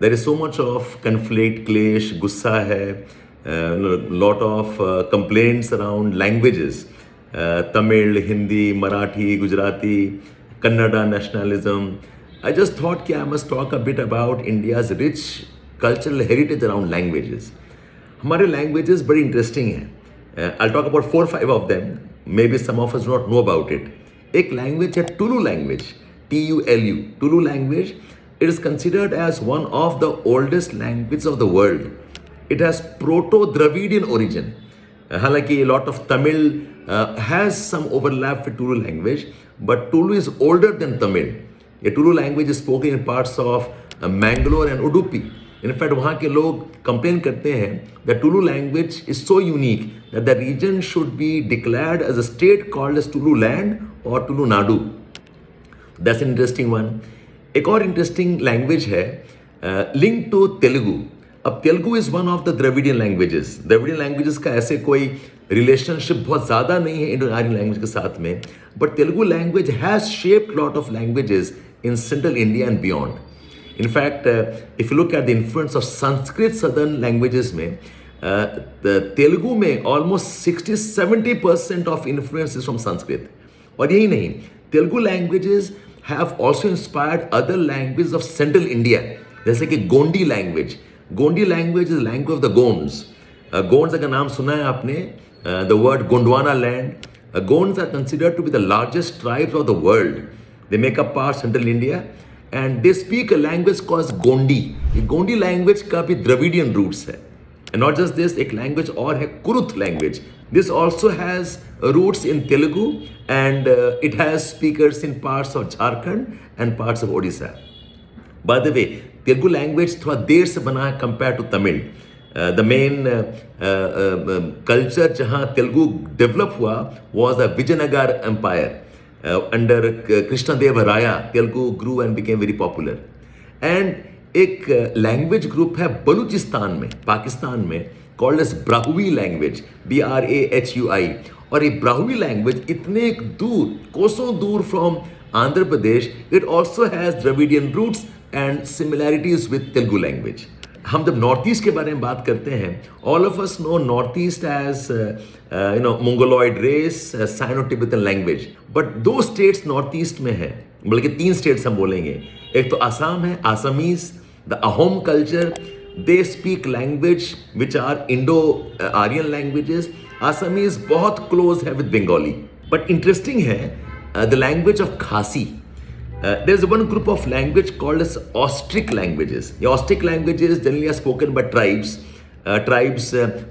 There is so much of conflict, clash, gussa hai, lot of complaints around languages, Tamil, Hindi, Marathi, Gujarati, Kannada nationalism. I just thought I must talk a bit about India's rich cultural heritage around languages. हमारे languages बड़ी interesting हैं. I'll talk about 4 or 5 of them. Maybe some of us do not know about it. एक language है Tulu language, Tulu. Tulu language. It is considered as one of the oldest languages of the world. It has Proto-Dravidian origin. हालांकि a lot of Tamil has some overlap with Tulu language, but Tulu is older than Tamil. A Tulu language is spoken in parts of Mangalore and Udupi. In fact, वहाँ के लोग complain करते हैं that Tulu language is so unique that the region should be declared as a state called as Tulu land or Tulu Nadu. That's an interesting one. एक और interesting language है link to Telugu. अब Telugu is one of the Dravidian languages. Dravidian languages का ऐसे कोई relationship बहुत ज़्यादा नहीं है इंडो आर्यन लैंग्वेज के साथ में, but Telugu language has shaped lot of languages in central India and beyond. In fact, if you look at the influence of Sanskrit southern languages में, the Telugu में almost 60-70% of influence is from Sanskrit. और यही नहीं, Telugu languages have also inspired other languages of central India. जैसे कि Gondi language. Gondi language is the language of the Gonds. Gonds का नाम सुना है आपने? The word Gondwana land. Gonds are considered to be the largest tribes of the world. They make up part central India. And they speak a language called Gondi. ये Gondi language का भी Dravidian roots है. And not just this, एक language और है Kurut language. This also has roots in Telugu and it has speakers in parts of Jharkhand and parts of Odisha. By the way, Telugu language थोड़ा देर से बना है compared to Tamil. The main culture जहाँ Telugu develop हुआ was the Vijayanagar Empire. Under Krishnadeva Raya, Telugu grew and became very popular. And एक language group है बलूचिस्तान में, पाकिस्तान में, called as Brahui language, Brahui. और ये Brahui language इतने दूर, कोसों दूर from Andhra Pradesh, it also has Dravidian roots and similarities with Telugu language. हम जब नॉर्थ ईस्ट के बारे में बात करते हैं, all of us know north east as Mongoloid race, Sino Tibetan language, but 2 states north east में है, बल्कि 3 स्टेट्स हम बोलेंगे. एक तो आसाम है, Assamese, the Ahom culture, they speak language which are Indo Aryan languages. Assamese बहुत क्लोज है विद बंगाली. बट इंटरेस्टिंग है the language of Khasi. There's one group of language called as Austric languages. The Austric languages generally are spoken by tribes.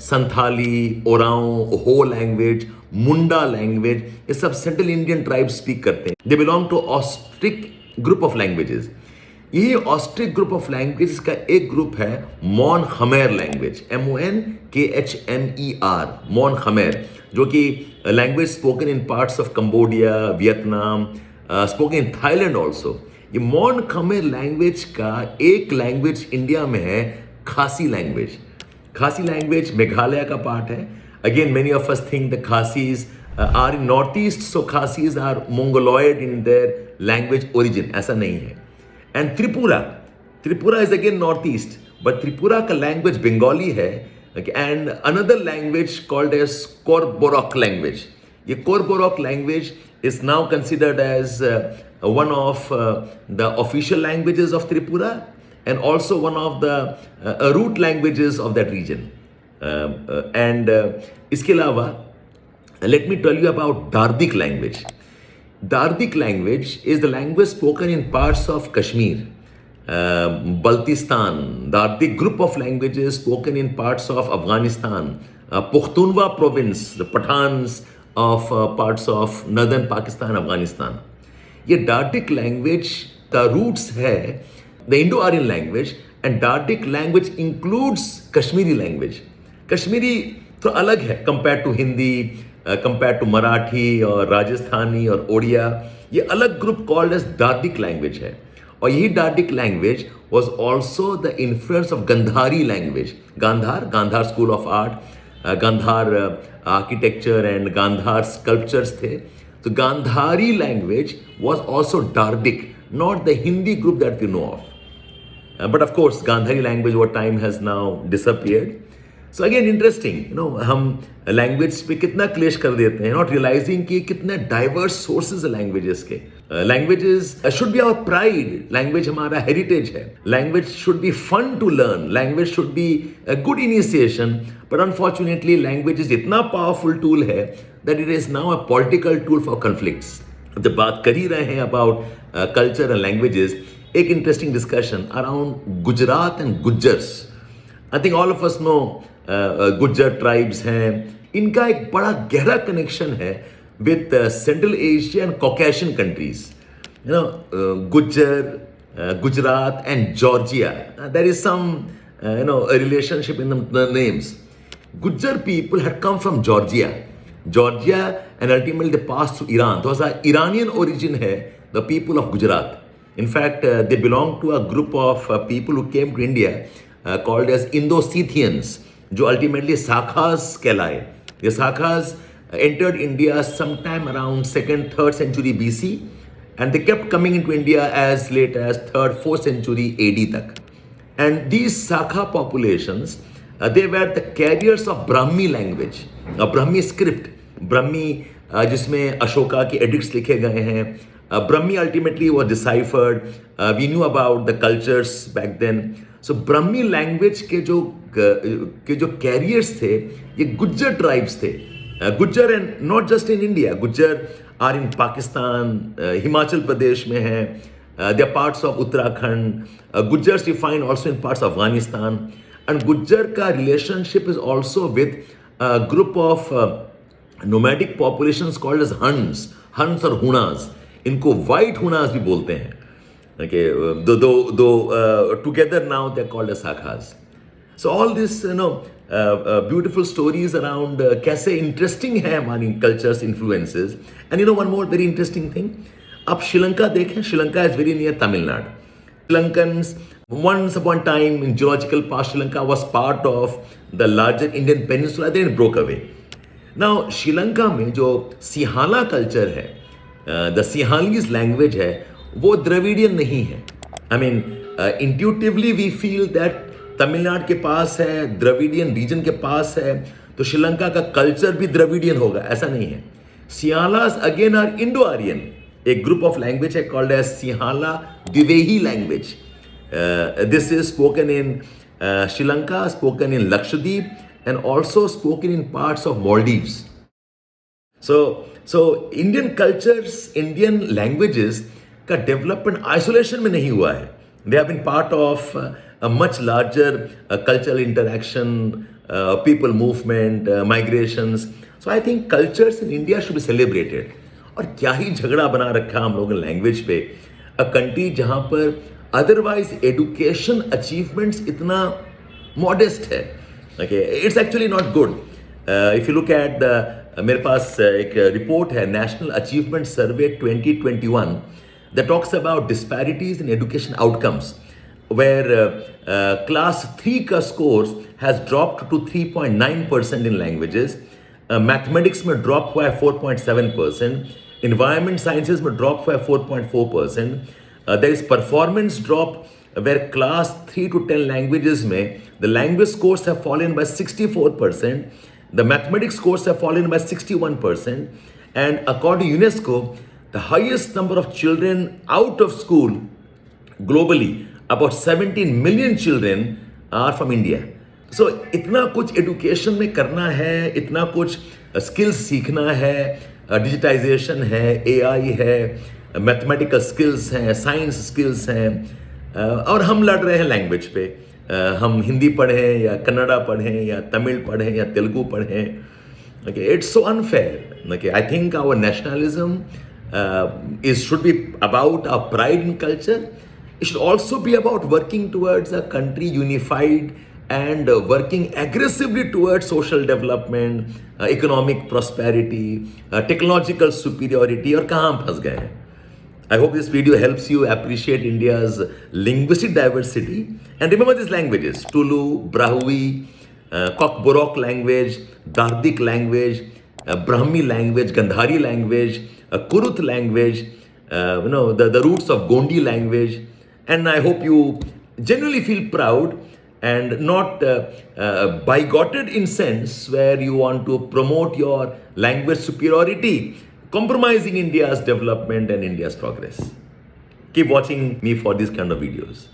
Santhali, Oraon, Ho language, Munda language. ये सब Central Indian tribes speak करते हैं. They belong to Austric group of languages. यही Austric group of languages का एक group है Mon Khmer language. Monkhmer. Mon Khmer, जो कि language spoken in parts of Cambodia, Vietnam. Spoken in Thailand also. ये Mon Khmer language का एक language India में है खासी language. खासी language मेघालय का part है. Again, many of us think the Khasis are in northeast, so Khasis are Mongoloid in their language origin. ऐसा नहीं है. And Tripura is again northeast, but Tripura का language Bengali है. And another language called as Korborok language. ये Korborok language is now considered as one of the official languages of Tripura and also one of the root languages of that region. इसके अलावा let me tell you about Dardik language. Dardik language is the language spoken in parts of Kashmir, Baltistan. Dardik group of languages spoken in parts of Afghanistan, Pukhtunkhwa province, the Pathans of parts of northern Pakistan, Afghanistan. ये Dardik language का roots है the Indo-Aryan language, and Dardik language includes Kashmiri language. Kashmiri तो अलग है compared to Hindi, compared to Marathi और राजस्थानी और ओडिया. ये अलग group called as Dardik language है. और यही Dardik language was also the influence of Gandhari language. Gandhar school of art, Gandhar architecture and Gandhar sculptures थे. So Gandhari language was also Dardik, not the Hindi group that we know of. but of course, Gandhari language over time has now disappeared. So again, interesting, हम language पे कितना क्लेश कर देते हैं, not realizing कि कितने diverse sources है languages के. Languages should be our pride. Language हमारा heritage है. Language should be fun to learn. Language should be a good initiation. But unfortunately, language is इतना powerful tool है that it is now a political tool for conflicts. जब बात कर ही रहे हैं about culture and languages, एक interesting discussion around Gujarat and Gujars. I think all of us know Gujjar tribes हैं. इनका एक बड़ा गहरा कनेक्शन है with central Asia and Caucasian countries. Gujjar, Gujarat and Georgia, there is some relationship in the names. Gujjar people had come from Georgia, and ultimately they passed through Iran. Those are Iranian origin hai, the people of Gujarat. In fact, they belong to a group of people who came to India called as Indo-Scythians, जो ultimately Sakhas कहलाए. The Sakhas entered India sometime around 2nd, 3rd century BC, and they kept coming into India as late as 3rd, 4th century AD तक. And these Sakha populations, they were the carriers of Brahmi language, a Brahmi script. Brahmi जिसमें अशोका के edicts लिखे गए हैं. Brahmi ultimately was deciphered. We knew about the cultures back then. So Brahmi language के जो carriers थे, ये Gujjar tribes थे. Gujjar and not just in India. Gujjar are in Pakistan, Himachal Pradesh में हैं. They are parts of Uttarakhand. Gujjars you find also in parts of Afghanistan. And Gujjar का relationship is also with a group of nomadic populations called as Huns or Hunas. इनको white Hunas भी बोलते हैं. Okay, though together now they're called as Sakhas. So all this, beautiful stories around कैसे interesting है हमारी cultures, influences. And one more very interesting thing. आप श्रीलंका देखें, Sri Lanka is very near Tamil Nadu. Lankans, once upon a time in geological past, Sri Lanka was part of the larger Indian peninsula, then it broke away. Now, Sri Lanka में जो Sihala culture है, the Sinhalese language है, वो Dravidian नहीं है. I mean, intuitively we feel that Tamil Nadu के पास है, Dravidian region के पास है, तो श्रीलंका का culture भी द्रविडियन होगा, ऐसा नहीं है. Sinhalas again are Indo-Aryan. A group of language है called as Sinhala Divehi language. This is spoken in Sri Lanka, spoken in Lakshadweep, and also spoken in parts of Maldives. So Indian cultures, Indian languages का development isolation में नहीं हुआ है. They have been part of a much larger cultural interaction, people movement, migrations. So I think cultures in India should be celebrated. और क्या ही झगड़ा बना रखा हम लोगों ने लैंग्वेज पे. अ कंट्री जहाँ पर अदरवाइज एजुकेशन अचीवमेंट्स इतना मॉडेस्ट है. Okay, it's actually not good. If you look at the, मेरे पास एक रिपोर्ट है, national achievement survey 2021 that talks about disparities in education outcomes, where class 3 का score has dropped to 3.9% in languages. Mathematics में drop हुआ है 4.7%. Environment sciences में drop हुआ है 4.4%. There is performance drop where class 3 to 10 languages में the language scores have fallen by 64%. The mathematics scores have fallen by 61%. And according to UNESCO, the highest number of children out of school globally, about 17 million children are from India. So इतना कुछ education में करना है, इतना कुछ skills सीखना है, digitisation है, एआई है, मैथमेटिकल स्किल्स हैं, साइंस स्किल्स हैं, और हम लड़ रहे हैं लैंग्वेज पे. हम हिंदी पढ़ें या कन्नड़ा पढ़ें या तमिल पढ़ें या तेलुगु पढ़ें. Okay, it's so unfair. Okay, I think our nationalism should be about our pride in culture. It should also be about working towards a country unified and working aggressively towards social development, economic prosperity, technological superiority. और कहाँ हम फंस गए हैं? I hope this video helps you appreciate India's linguistic diversity. And remember these languages: Tulu, Brahui, Kokborok language, Dardik language, Brahmi language, Gandhari language, Kurut language, the roots of Gondi language. And I hope you genuinely feel proud and not bigoted in sense where you want to promote your language superiority, compromising India's development and India's progress. Keep watching me for these kind of videos.